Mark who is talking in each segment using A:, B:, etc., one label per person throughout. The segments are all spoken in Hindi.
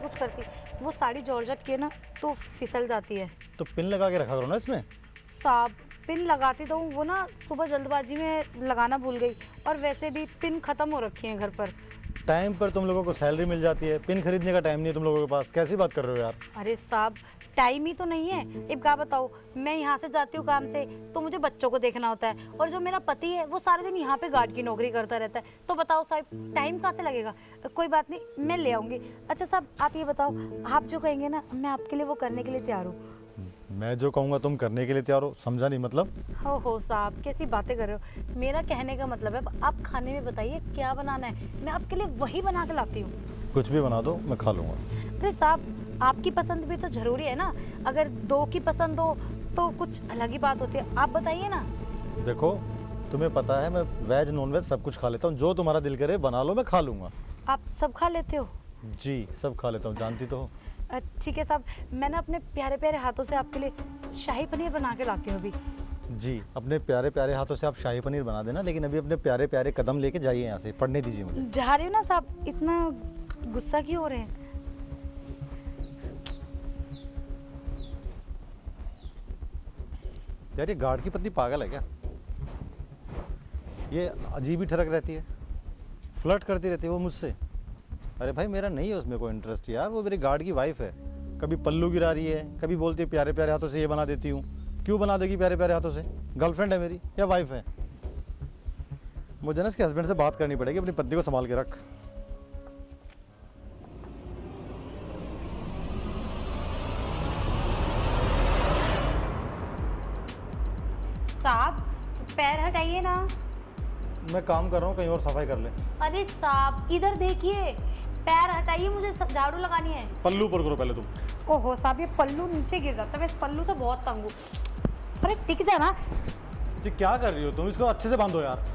A: कुछ करती, वो साड़ी जॉर्जेट की है ना तो फिसल जाती है।
B: तो पिन लगा के रखा करो ना इसमें।
A: साहब पिन लगाती तो हूँ, वो ना सुबह जल्दबाजी में लगाना भूल गई, और वैसे भी पिन खत्म हो रखी है घर पर।
B: टाइम पर तुम लोगों को सैलरी मिल जाती है, पिन खरीदने का टाइम नहीं है तुम लोगों के पास, कैसी बात कर रहे हो यार।
A: अरे साहब टाइम ही तो नहीं है। एक क्या बताओ, मैं यहाँ से जाती हूँ काम से तो मुझे बच्चों को देखना होता है, और जो मेरा पति है वो सारे दिन यहाँ पे गार्ड की नौकरी करता रहता है, तो बताओ साहब टाइम कहाँ से लगेगा। कोई बात नहीं, मैं ले आऊँगी। अच्छा साहब आप ये बताओ, आप जो कहेंगे ना मैं आपके लिए वो करने के लिए तैयार हूँ।
B: मैं जो कहूँगा तुम करने के लिए तैयार हो, समझा नहीं मतलब।
A: हो साहब कैसी बातें कर रहे हो। मेरा कहने का मतलब है आप खाने में बताइए क्या बनाना है, मैं आपके लिए वही बना के लाती हूँ।
B: कुछ भी बना दो मैं खा लूँगा।
A: अरे साहब आपकी पसंद भी तो जरूरी है ना, अगर दो की पसंद हो तो कुछ अलग ही बात होती है। आप बताइए ना।
B: देखो तुम्हें पता है मैं वेज नॉन वेज सब कुछ खा लेता हूँ, जो तुम्हारा दिल करे बना लो मैं खा लूँगा।
A: आप सब खा लेते हो?
B: जी सब खा लेता हूँ, जानती तो हो।
A: ठीक है साहब, मैं ना अपने प्यारे प्यारे हाथों से आपके लिए शाही पनीर बना के लाती हूँ अभी।
B: जी अपने प्यारे प्यारे हाथों से आप शाही पनीर बना देना, लेकिन अभी अपने प्यारे प्यारे कदम लेके जाइए यहाँ से, पढ़ने दीजिए मुझे।
A: जा रही हो ना साहब, इतना गुस्सा क्यों हो रहे हैं?
B: यार ये गार्ड की पत्नी पागल है क्या? ये अजीब ही ठरक रहती है, फ्लर्ट करती रहती है वो मुझसे। अरे भाई मेरा नहीं है उसमें कोई इंटरेस्ट यार, वो मेरे गार्ड की वाइफ है। कभी पल्लू गिरा रही है, कभी बोलती है प्यारे प्यारे हाथों से ये बना देती हूँ। क्यों बना देगी प्यारे प्यारे हाथों से? गर्लफ्रेंड है मेरी या वाइफ है? मुझे ना इसके हस्बैंड से बात करनी पड़ेगी, अपनी पत्नी को संभाल के रख।
A: साहब पैर हटाइए ना।
B: मैं काम कर रहा हूँ, कहीं और सफाई कर ले।
A: अरे साहब इधर देखिए, पैर हटाइए, मुझे झाड़ू लगानी है।
B: पल्लू ऊपर करो पहले तुम।
A: ओहो साहब ये पल्लू नीचे गिर जाता है, मैं इस पल्लू से बहुत तंग हूँ। अरे टिक जा ना।
B: जी क्या कर रही हो तुम, इसको अच्छे से बांधो यार।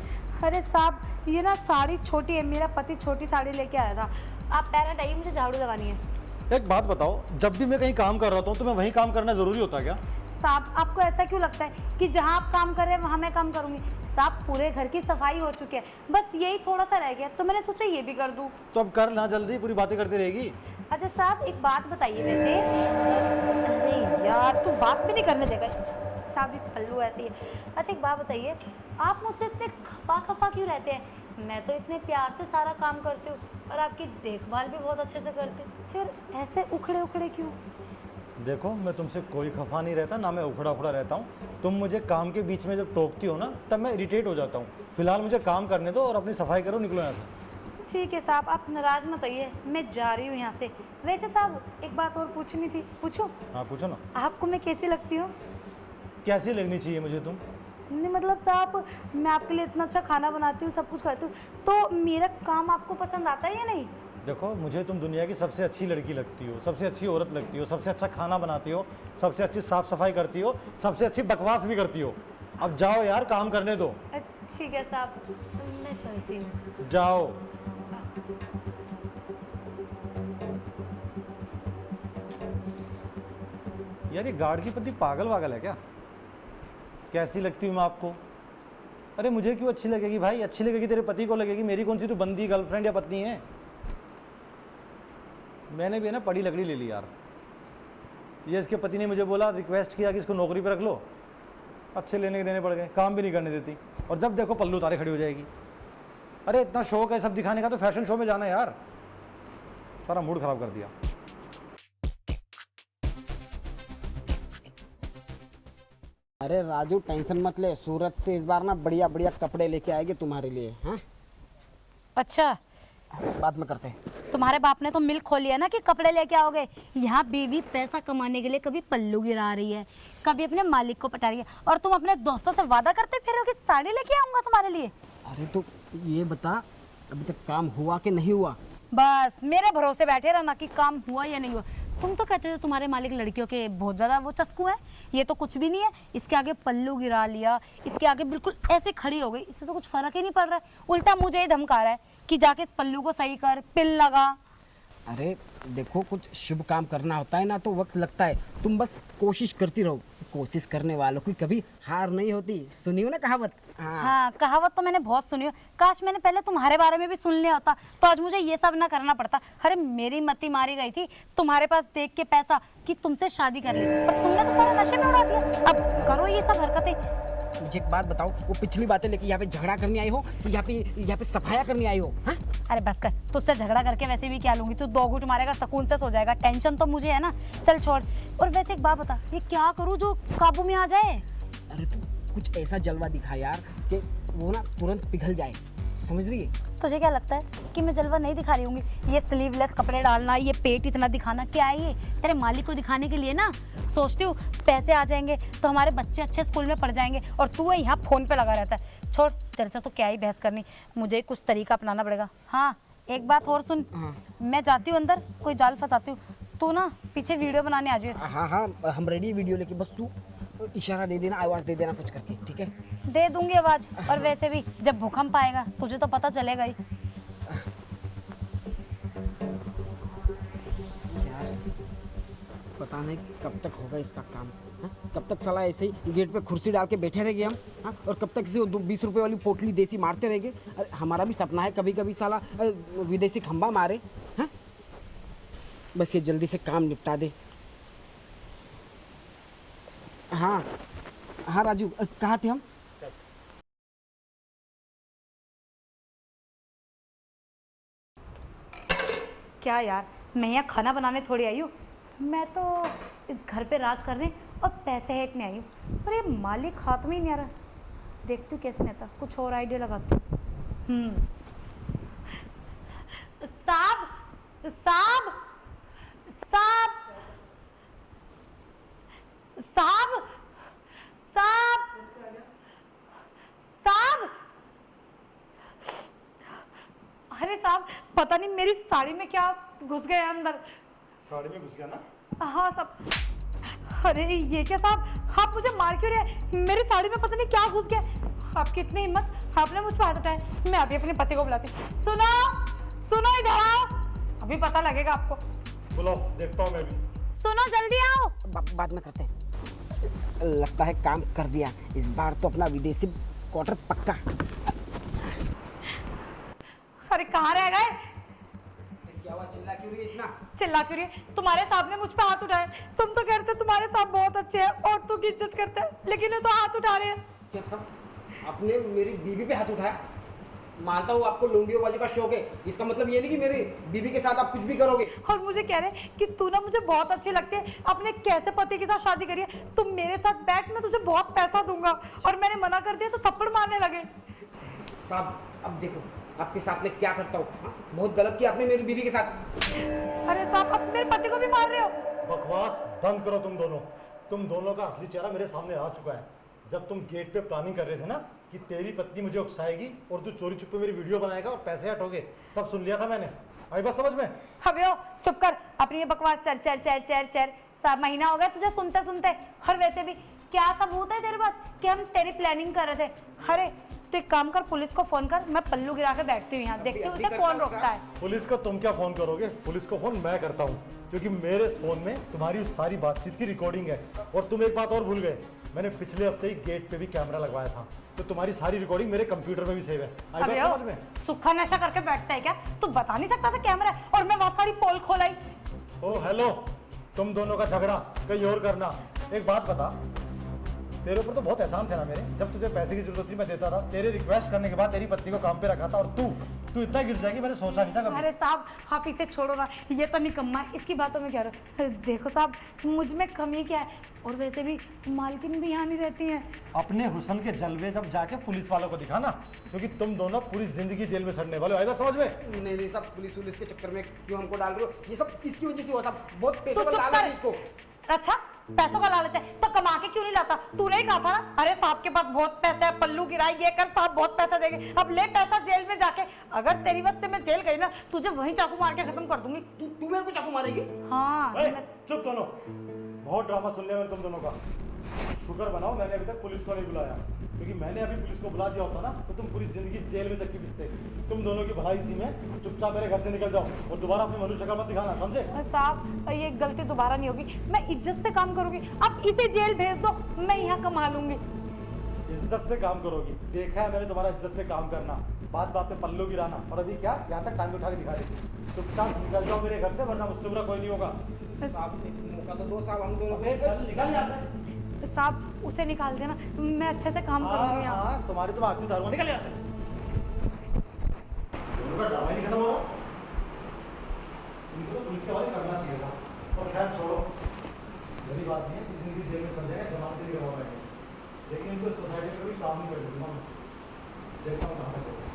A: अरे साहब ये ना साड़ी छोटी है, मेरा पति छोटी साड़ी लेके आया था। आप पैर हटाइए, मुझे झाड़ू लगानी है।
B: एक बात बताओ, जब भी मैं कहीं काम कर रहा हूँ तो मैं वहीं काम करना जरूरी होता है क्या?
A: साहब आपको ऐसा क्यों लगता है कि जहाँ आप काम कर रहे हैं वहाँ मैं काम करूंगी? साहब पूरे घर की सफाई हो चुकी है, बस यही थोड़ा सा रह गया, तो मैंने सोचा ये भी कर दूं।
B: तो अब कर ना जल्दी, पूरी बातें करती रहेगी।
A: अच्छा साहब एक बात बताइए वैसे। अरे यार तू बात भी नहीं करने देगा साहब, ये पल्लू ऐसी है। अच्छा एक बात बताइए, आप मुझसे इतने खफा खफा क्यों रहते हैं? मैं तो इतने प्यार से सारा काम करती हूँ और आपकी देखभाल भी बहुत अच्छे से करती हूँ, फिर ऐसे उखड़े उखड़े क्यों?
B: देखो मैं तुमसे कोई खफा नहीं रहता, ना मैं उखड़ा उखड़ा रहता हूँ। तुम मुझे काम के बीच में जब टोकती हो ना तब मैं इरिटेट हो जाता हूँ। फिलहाल मुझे काम करने दो और अपनी सफाई करो, निकलो यहाँ से।
A: ठीक है साहब आप नाराज मत होइए, मैं जा रही हूँ यहाँ से। वैसे साहब एक बात और पूछनी थी, पूछूं?
B: हाँ पूछो ना।
A: आपको मैं कैसी लगती हूँ?
B: कैसी लगनी चाहिए मुझे तुम?
A: नहीं मतलब साहब मैं आपके लिए इतना अच्छा खाना बनाती हूँ, सब कुछ करती हूँ, तो मेरा काम आपको पसंद आता है या नहीं?
B: देखो मुझे तुम दुनिया की सबसे अच्छी लड़की लगती हो, सबसे अच्छी औरत लगती हो, सबसे अच्छा खाना बनाती हो, सबसे अच्छी साफ सफाई करती हो, सबसे अच्छी बकवास भी करती हो। अब जाओ यार, काम करने दो।
A: ठीक है साहब मैं चलती हूँ।
B: जाओ। यार ये गार्ड की पत्नी पागल वागल है क्या? कैसी लगती हूँ मैं आपको? अरे मुझे क्यों अच्छी लगेगी भाई? अच्छी लगेगी तेरे पति को लगेगी, मेरी कौन सी तो बंदी गर्लफ्रेंड या पत्नी है? मैंने भी है ना पड़ी लकड़ी ले ली यार। ये इसके पति ने मुझे बोला, रिक्वेस्ट किया कि इसको नौकरी पे रख लो, अच्छे लेने के देने पड़ गए, काम भी नहीं करने देती, और जब देखो पल्लू उतारे खड़ी हो जाएगी। अरे इतना शौक है सब दिखाने का तो फैशन शो में जाना है यार। सारा मूड खराब कर दिया।
C: अरे राजू टेंशन मत ले, सूरत से इस बार ना बढ़िया बढ़िया कपड़े लेके आएंगे तुम्हारे लिए। हाँ
A: अच्छा
C: बाद में करते हैं।
A: तुम्हारे बाप ने तो मिल खोली है ना कि कपड़े लेके आओगे। यहाँ बीवी पैसा कमाने के लिए कभी पल्लू गिरा रही है, कभी अपने मालिक को पटा रही है, और तुम अपने दोस्तों से वादा करते फिर हो कि साड़ी लेके आऊंगा तुम्हारे लिए।
C: अरे तो ये बता अभी तक काम हुआ कि नहीं हुआ?
A: बस मेरे भरोसे बैठे रहना कि काम हुआ या नहीं हुआ। तुम तो कहते थे तुम्हारे मालिक लड़कियों के बहुत ज्यादा वो चस्कू है, ये तो कुछ भी नहीं है। इसके आगे पल्लू गिरा लिया, इसके आगे बिल्कुल ऐसे खड़ी हो गई, इससे तो कुछ फर्क ही नहीं पड़ रहा है। उल्टा मुझे ही धमका रहा है कि जाके इस पल्लू को सही कर, पिन लगा।
C: अरे देखो कुछ शुभ काम करना होता है ना तो वक्त लगता है, तुम बस कोशिश करती रहो, कोशिश करने वालों की कभी हार नहीं होती, सुनी हो ना कहावत। हाँ
A: हाँ, कहावत तो मैंने बहुत सुनी हो। काश मैंने पहले तुम्हारे बारे में भी सुन लिया होता तो आज मुझे ये सब ना करना पड़ता। अरे मेरी मती मारी गई थी तुम्हारे पास देख के पैसा कि तुमसे शादी कर ली, पर तुमने तो सारा नशे में उड़ा दिया। अब करो ये सब हरकतें।
C: मुझे एक बात बताओ, वो पिछली बातें लेके यहाँ पे झगड़ा करने आई हो कि यहाँ पे सफाया करने आई हो? हाँ
A: अरे बस कर, तुझसे झगड़ा करके वैसे भी क्या लूंगी, तू 2 घूंट मारेगा सुकून से सो जाएगा, टेंशन तो मुझे है ना। चल छोड़। और वैसे एक बात बता, ये क्या करूँ जो काबू में आ जाए?
C: अरे तू कुछ ऐसा जलवा दिखा यार कि वो ना तुरंत पिघल जाए, समझ रही है?
A: तुझे क्या लगता है कि मैं जलवा नहीं दिखा रही हूँगी? ये स्लीवलेस कपड़े डालना, ये पेट इतना दिखाना क्या है? ये तेरे मालिक को दिखाने के लिए ना। सोचती हूँ पैसे आ जाएंगे तो हमारे बच्चे अच्छे स्कूल में पढ़ जाएंगे और तू है यहाँ फ़ोन पे लगा रहता है। छोड़, तेरे से तो क्या ही बहस करनी, मुझे कुछ तरीका अपनाना पड़ेगा। हाँ एक बात और सुन, मैं जाती हूँ अंदर, कोई जाल फंसाती हूँ, तू ना पीछे वीडियो बनाने आ जाइए।
C: हाँ हाँ हम रेडी है वीडियो लेके, बस तू इशारा दे देना, आवाज़ दे देना कुछ करके, ठीक है?
A: दे दूंगी आवाज़। और वैसे भी जब भूकंप आएगा तुझे तो पता चलेगा ही।
C: यार पता नहीं कब तक होगा इसका काम। हाँ? कब तक साला ऐसे ही गेट पे कुर्सी डाल के बैठे रहेंगे हम? हाँ? और कब तक इसे 20 रुपए वाली पोटली देसी मारते रहेंगे? अरे हमारा भी सपना है कभी कभी साला विदेशी खंबा मारे। हाँ? बस ये जल्दी से काम निपटा दे। हाँ हाँ राजू, कहाँ थे हम?
A: क्या यार, मैं यहाँ खाना बनाने थोड़ी आई हूँ, मैं तो इस घर पे राज करने और पैसे हेटने आई हूँ। पर ये मालिक हाथ में ही नहीं आ रहा। देखती हूँ कैसे नहीं आता, कुछ और आइडिया लगाती हूँ। साहब साहब साहब साहब साहब साहब, अरे साहब पता नहीं मेरी साड़ी में क्या घुस गया अंदर।
B: साड़ी में घुस गया ना?
A: हाँ साहब। अरे ये क्या साहब, आप मुझे मार क्यों रहे हैं? मेरी साड़ी में पता नहीं क्या घुस गया। आपकी इतनी हिम्मत, आपने मुझ पर हाथ उठाया। मैं अभी अपने पति को बुलाती हूँ। सुनो सुनो, इधर आओ, अभी पता लगेगा आपको।
B: बुलाओ, देखता हूँ मैं भी।
A: सुनो जल्दी आओ।
C: बाद में करते हैं। लगता है काम कर दिया, इस बार तो अपना विदेशी क्वार्टर पक्का।
A: अरे कहाँ रह गए?
C: क्या हुआ, चिल्ला क्यों रही है इतना?
A: चिल्ला क्यों रही है? तुम्हारे साहब ने मुझ पे हाथ उठाए। तुम तो कहते तुम्हारे साहब बहुत अच्छे हैं, औरतों की इज्जत करते हैं, लेकिन वो तो हाथ उठा रहे हैं।
C: क्या सब आपने मेरी बीवी पे हाथ उठाया? मानता हूँ आपको लुंडियोबाजी का शौक है, इसका मतलब ये नहीं कि मेरी बीवी के साथ आप कुछ भी करोगे।
A: और मुझे कह रहे कि तू ना मुझे बहुत अच्छी लगती है, अपने कैसे पति के साथ शादी करी है, तुम मेरे साथ बैठ, मैं तुझे बहुत पैसा दूंगा। और मैंने मना कर दिया तो थप्पड़ मारने लगे।
C: साहब अब देखो आपके साथ में क्या करता हूँ। बहुत गलत किया आपने मेरी बीवी के साथ।
A: अरे साहब आप मेरे पति को भी मार रहे हो।
B: बकवास बंद करो तुम दोनों का असली चेहरा मेरे सामने आ चुका है। जब तुम गेट पे प्लानिंग कर रहे थे ना कि तेरी पत्नी मुझे उकसाएगी और तू चोरी छुपे मेरी वीडियो बनाएगा और पैसे हटोगे, सब सुन लिया था मैंने। आई बात समझ में?
A: अबे ओ चुप कर, अपनी ये बकवास चर चर चर चर चर। सब महीना हो गया तुझे सुनते सुनते। और वैसे भी क्या सबूत है तेरे पास कि हम तेरी प्लानिंग कर रहे थे? अरे तो एक काम कर, पुलिस को फोन कर, मैं पल्लू गिरा के बैठती हूँ यहाँ, देखती हूँ उसे कौन रोकता है।
B: पुलिस को तुम क्या फोन करोगे? पुलिस को फोन मैं करता हूँ, क्योंकि मेरे फोन में तुम्हारी उस सारी बातचीत की रिकॉर्डिंग है। और तुम एक बात और भूल गए, मैंने पिछले हफ्ते ही गेट पे भी कैमरा लगवाया था, तो तुम्हारी सारी रिकॉर्डिंग मेरे कंप्यूटर में भी सेव है। आई बात समझ में?
A: सूखा नशा करके बैठता है क्या? तू बता नहीं सकता था कैमरा है, और मैं बहुत सारी पोल खोलाई।
B: ओ हेलो, तुम दोनों का झगड़ा कहीं और करना। एक बात बता, तेरे ऊपर तो बहुत एहसान थे ना मेरे। जब तुझे पैसे की जरूरत थी मैं देता था, तेरे रिक्वेस्ट करने के बाद तेरी पत्नी को काम पे रखा था, और तू इतना गिर जाएगी मैंने सोचा नहीं था कभी।
A: अरे साहब आप इसे छोड़ो ना, ये तो निकम्मा है, इसकी बातों में क्या रहा। देखो साहब मुझ में कमी क्या है, और वैसे भी मालकिन भी यहाँ नहीं रहती है।
B: अपने हुस्न के जलवे जब जाके पुलिस वालों को दिखाना, क्योंकि तुम दोनों पूरी जिंदगी जेल में सड़ने वाले हो। आएगा समझ में?
C: नहीं सब पुलिस के चक्कर में क्यों हमको डाल रहे हो? ये सब इसकी वजह से हुआ था, बहुत पैसों
A: तू
C: का
A: चुप
C: लालच
A: कर।
C: है इसको।
A: अच्छा पैसों का लालच है तो कमा के क्यों नहीं लाता? तूने ही कहा था ना, अरे साहब के पास बहुत पैसा है, पल्लू गिराई, ये कर, साहब बहुत पैसा देंगे। अब ले पैसा जेल में जाके, अगर तेरी वजह से मैं जेल गई ना, तुझे वहीं चाकू मार के खत्म कर दूंगी।
C: तू मेरे को चाकू मारेगी?
A: हाँ
B: चुप दोनों, बहुत ड्रामा सुन लिया मैंने तुम दोनों का। शुक्र बनाओ मैंने अभी तक पुलिस को नहीं बुलाया। क्योंकि मैंने अभी पुलिस को बुला दिया होता ना तो तुम पूरी जिंदगी जेल में चक्की पिसते। तुम दोनों की भलाई इसी में, चुपचाप मेरे घर से निकल जाओ और दोबारा अपनी मनुष्य शक्ल मत दिखाना, समझे?
A: साहब ये गलती दोबारा नहीं होगी, मैं इज्जत से काम करूंगी। आप इसे जेल भेज दो, मैं यहाँ कमा लूंगी।
B: इज्जत से काम करोगी, देखा है मैंने तुम्हारा इज्जत से काम करना, बात बात पे पल्लू गिराना, और अभी क्या यहाँ तक टांग उठा के दिखा देती। चुपचाप निकल जाओ मेरे घर से, वरना मुझसे बुरा कोई नहीं होगा।
C: साहब एक मौका तो दो साहब, हम दोनों
B: अबे चल निकल यहाँ से।
A: साहब उसे निकाल देना, मैं अच्छे से काम करूंगी यहाँ।
B: हाँ, तुम्हारी तो आरती उतारूंगा, निकल यहाँ से। दोनों का ड्रामा ही नहीं खत्म हो रहा। इनको तो पुलिस के हवाले करना चाहिए था। और खैर छोड़ो, मेरी बात नहीं है, किसी दिन जेल में फंस जाएगा, जमानत नहीं करवा पाएंगे, लेकिन इनको सोसाइटी में भी काम नहीं कर दूंगा। देखता हूँ कहाँ तक होगा।